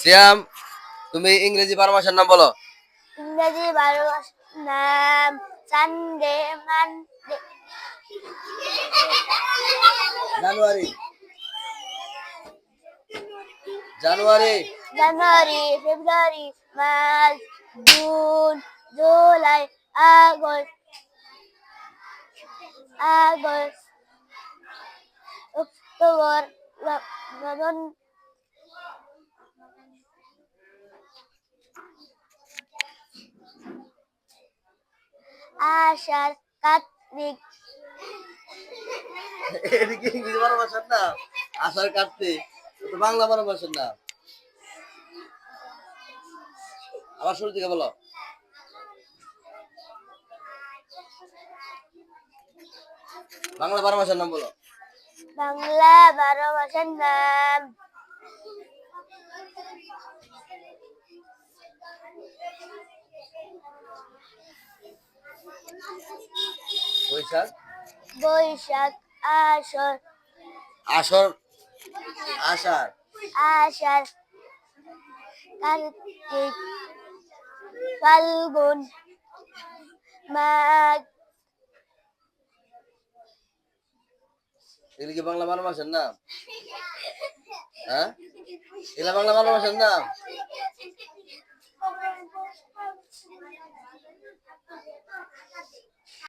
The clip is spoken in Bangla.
সিয়াম, তুমি ইংরেজি 12 মাসের নাম বলো। ইংরেজি 12 মাসের নাম Sunday, Monday, January, January, January, February, March, June, July, August, August, October, November, Asharh, Kartik, এটা কি ইংরেজি 12 মাসের নাম? আষাঢ়, কার্তিক, এটা তো বাংলা 12 মাসের নাম। আবার শুরু থেকে বলো। বাংলা 12 মাসের নাম বলো। বাংলা 12 মাসের নাম বৈশাখ, বৈশাখ, আষাঢ়, আষাঢ়, আষাঢ়, আষাঢ়, কার্তিক, ফাল্গুন, মাঘ, এগুলি কি বাংলা 12 মাসের নাম? হ্যাঁ, এগুলা বাংলা 12 মাসের নাম।